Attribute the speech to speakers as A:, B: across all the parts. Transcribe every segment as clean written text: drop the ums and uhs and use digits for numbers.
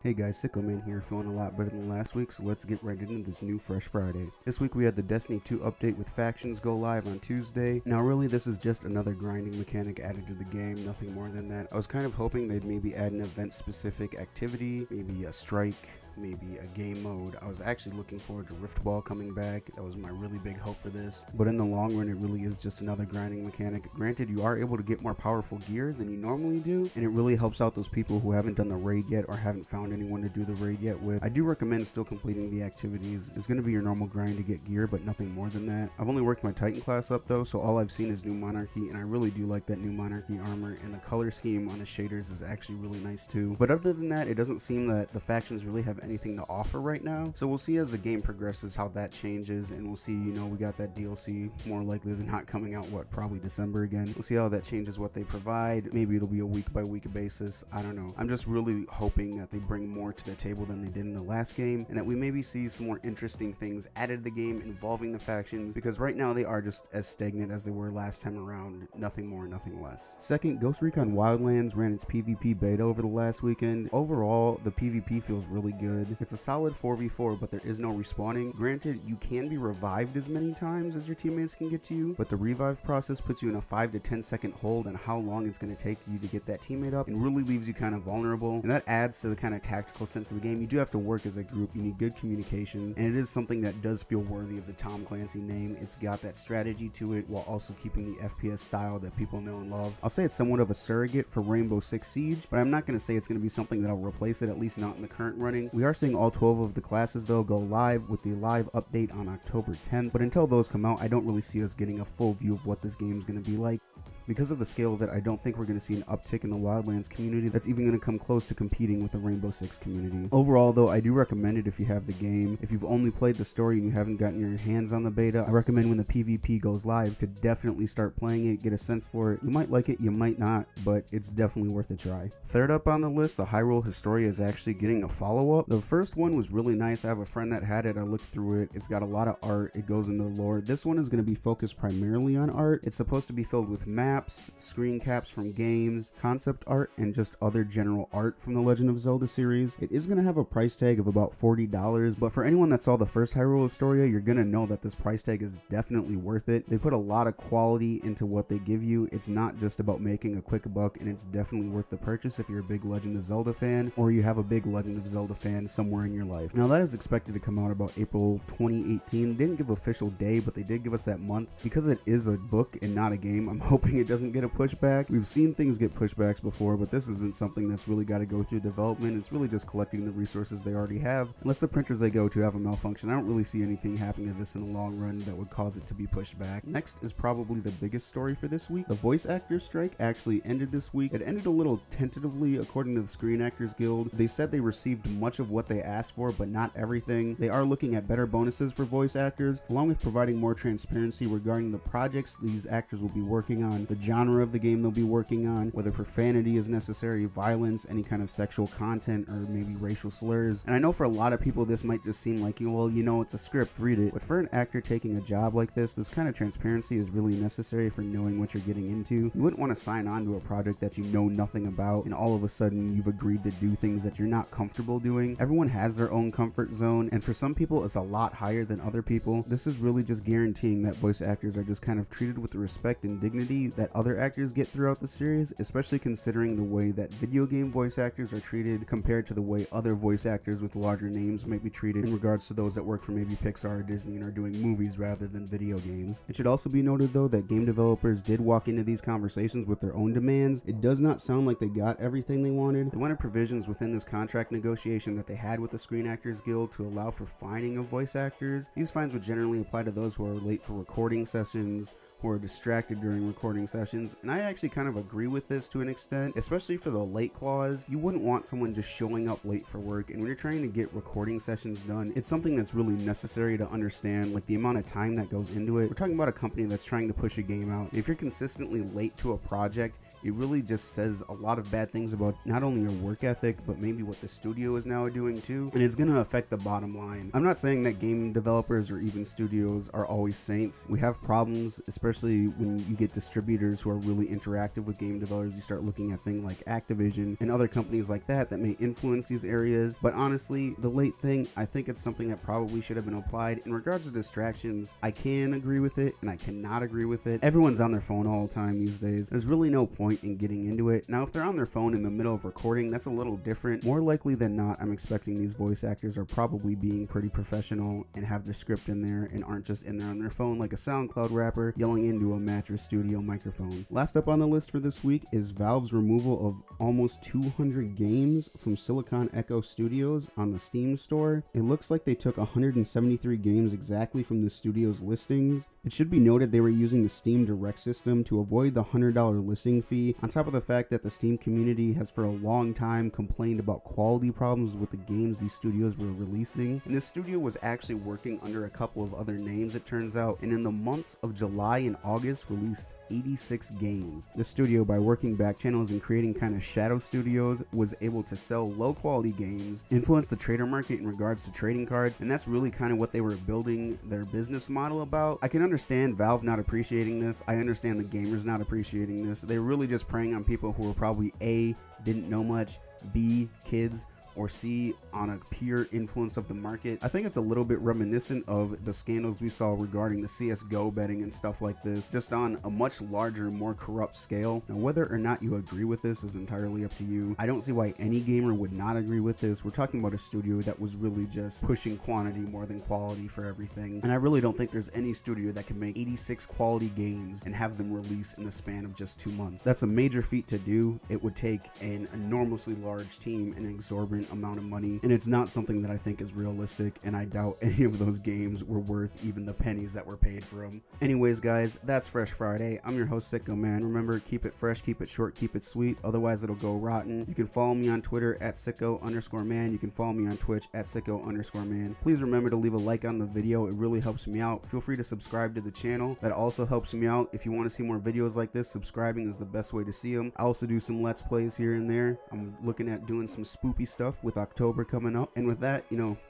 A: Hey guys, Sicko Man here, feeling a lot better than last week, so let's get right into this new Fresh Friday. This week we had the Destiny 2 update with factions go live on Tuesday. Now really this is just another grinding mechanic added to the game, nothing more than that. I was kind of hoping they'd maybe add an event specific activity, maybe a strike, maybe a game mode. I was actually looking forward to Rift Ball coming back, that was my really big hope for this. But in the long run it really is just another grinding mechanic. Granted, you are able to get more powerful gear than you normally do, and it really helps out those people who haven't done the raid yet or haven't found anyone to do the raid yet with. I do recommend still completing the activities. It's going to be your normal grind to get gear, but nothing more than that. I've only worked my Titan class up though, so all I've seen is New Monarchy, and I really do like that New Monarchy armor, and the color scheme on the shaders is actually really nice too. But other than that, it doesn't seem that the factions really have anything to offer right now, so we'll see as the game progresses how that changes, and we'll see, you know, we got that DLC more likely than not coming out, probably December again. We'll see how that changes what they provide. Maybe it'll be a week by week basis, I don't know. I'm just really hoping that they bring more to the table than they did in the last game, and that we maybe see some more interesting things added to the game involving the factions, because right now they are just as stagnant as they were last time around, nothing more, nothing less. Second, Ghost Recon Wildlands ran its PvP beta over the last weekend. Overall, the PvP feels really good. It's a solid 4v4, but there is no respawning. Granted, you can be revived as many times as your teammates can get to you, but the revive process puts you in a 5 to 10 second hold on how long it's going to take you to get that teammate up, and really leaves you kind of vulnerable, and that adds to the kind of tactical sense of the game. You do have to work as a group, you need good communication, and it is something that does feel worthy of the Tom Clancy name. It's got that strategy to it while also keeping the FPS style that people know and love. I'll say it's somewhat of a surrogate for Rainbow Six Siege, but I'm not going to say it's going to be something that'll replace it, at least not in the current running. We are seeing all 12 of the classes though go live with the live update on October 10th, but until those come out, I don't really see us getting a full view of what this game is going to be like. Because of the scale of it, I don't think we're going to see an uptick in the Wildlands community that's even going to come close to competing with the Rainbow Six community. Overall though, I do recommend it if you have the game. If you've only played the story and you haven't gotten your hands on the beta, I recommend when the PvP goes live to definitely start playing it, get a sense for it. You might like it, you might not, but it's definitely worth a try. Third up on the list, the Hyrule Historia is actually getting a follow-up. The first one was really nice. I have a friend that had it. I looked through it. It's got a lot of art. It goes into the lore. This one is going to be focused primarily on art. It's supposed to be filled with maps, screen caps from games, concept art, and just other general art from the Legend of Zelda series. It is going to have a price tag of about $40, but for anyone that saw the first Hyrule Historia, you're going to know that this price tag is definitely worth it. They put a lot of quality into what they give you. It's not just about making a quick buck, and it's definitely worth the purchase if you're a big Legend of Zelda fan, or you have a big Legend of Zelda fan somewhere in your life. Now that is expected to come out about April 2018. They didn't give official day, but they did give us that month. Because it is a book and not a game, I'm hoping it doesn't get a pushback. We've seen things get pushbacks before, but this isn't something that's really got to go through development. It's really just collecting the resources they already have. Unless the printers they go to have a malfunction, I don't really see anything happening to this in the long run that would cause it to be pushed back. Next is probably the biggest story for this week. The voice actors strike actually ended this week. It ended a little tentatively according to the Screen Actors Guild. They said they received much of what they asked for, but not everything. They are looking at better bonuses for voice actors, along with providing more transparency regarding the projects these actors will be working on, the genre of the game they'll be working on, whether profanity is necessary, violence, any kind of sexual content, or maybe racial slurs. And I know for a lot of people this might just seem like, well, you know, it's a script, read it. But for an actor taking a job like this kind of transparency is really necessary for knowing what you're getting into. You wouldn't want to sign on to a project that you know nothing about, and all of a sudden you've agreed to do things that you're not comfortable doing. Everyone has their own comfort zone, and for some people it's a lot higher than other people. This is really just guaranteeing that voice actors are just kind of treated with the respect and dignity that other actors get throughout the series, especially considering the way that video game voice actors are treated compared to the way other voice actors with larger names might be treated in regards to those that work for maybe Pixar or Disney and are doing movies rather than video games. It should also be noted though that game developers did walk into these conversations with their own demands. It does not sound like they got everything they wanted. They wanted provisions within this contract negotiation that they had with the Screen Actors Guild to allow for fining of voice actors. These fines would generally apply to those who are late for recording sessions, who are distracted during recording sessions, and I actually kind of agree with this to an extent, especially for the late clause. You wouldn't want someone just showing up late for work, and when you're trying to get recording sessions done, it's something that's really necessary to understand, like the amount of time that goes into it. We're talking about a company that's trying to push a game out. If you're consistently late to a project, it really just says a lot of bad things about not only your work ethic, but maybe what the studio is now doing too, and it's going to affect the bottom line. I'm not saying that game developers or even studios are always saints. We have problems, especially especially when you get distributors who are really interactive with game developers. You start looking at things like Activision and other companies like that may influence these areas. But honestly, the late thing, I think it's something that probably should have been applied. In regards to distractions, I can agree with it and I cannot agree with it. Everyone's on their phone all the time these days. There's really no point in getting into it. Now, if they're on their phone in the middle of recording, that's a little different. More likely than not, I'm expecting these voice actors are probably being pretty professional and have their script in there and aren't just in there on their phone like a SoundCloud rapper yelling into a Mattress Studio microphone. Last up on the list for this week is Valve's removal of almost 200 games from Silicon Echo Studios on the Steam store. It looks like they took 173 games exactly from the studio's listings. It should be noted they were using the Steam Direct system to avoid the $100 listing fee, on top of the fact that the Steam community has for a long time complained about quality problems with the games these studios were releasing. And this studio was actually working under a couple of other names, it turns out, and in the months of July and August released 86 games. The studio, by working back channels and creating kind of shadow studios, was able to sell low quality games, influence the trader market in regards to trading cards, and that's really kind of what they were building their business model about. I can understand Valve not appreciating this. I understand the gamers not appreciating this. They're really just preying on people who are probably A, didn't know much, B, kids, or C, on a pure influence of the market. I think it's a little bit reminiscent of the scandals we saw regarding the CSGO betting and stuff like this, just on a much larger, more corrupt scale. Now, whether or not you agree with this is entirely up to you. I don't see why any gamer would not agree with this. We're talking about a studio that was really just pushing quantity more than quality for everything. And I really don't think there's any studio that can make 86 quality games and have them release in the span of just 2 months. That's a major feat to do. It would take an enormously large team and an exorbitant amount of money, and it's not something that I think is realistic, and I doubt any of those games were worth even the pennies that were paid for them. Anyways, guys, that's Fresh Friday. I'm your host, Sicko Man. Remember, keep it fresh, keep it short, keep it sweet, otherwise it'll go rotten. You can follow me on Twitter at Sicko_man. You can follow me on Twitch at Sicko_man. Please remember to leave a like on the video. It really helps me out. Feel free to subscribe to the channel. That also helps me out. If you want to see more videos like this, subscribing is the best way to see them. I also do some Let's Plays here and there. I'm looking at doing some spoopy stuff with October coming up. And with that,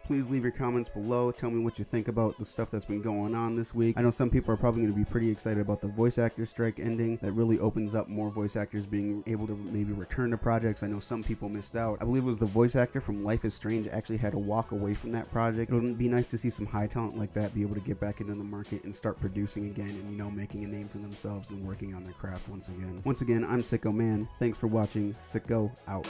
A: please leave your comments below. Tell me what you think about the stuff that's been going on this week. I know some people are probably going to be pretty excited about the voice actor strike ending. That really opens up more voice actors being able to maybe return to projects. I know some people missed out. I believe it was the voice actor from Life is Strange actually had to walk away from that project. It'll be nice to see some high talent like that be able to get back into the market and start producing again and, making a name for themselves and working on their craft once again. Once again, I'm Sicko Man. Thanks for watching. Sicko out.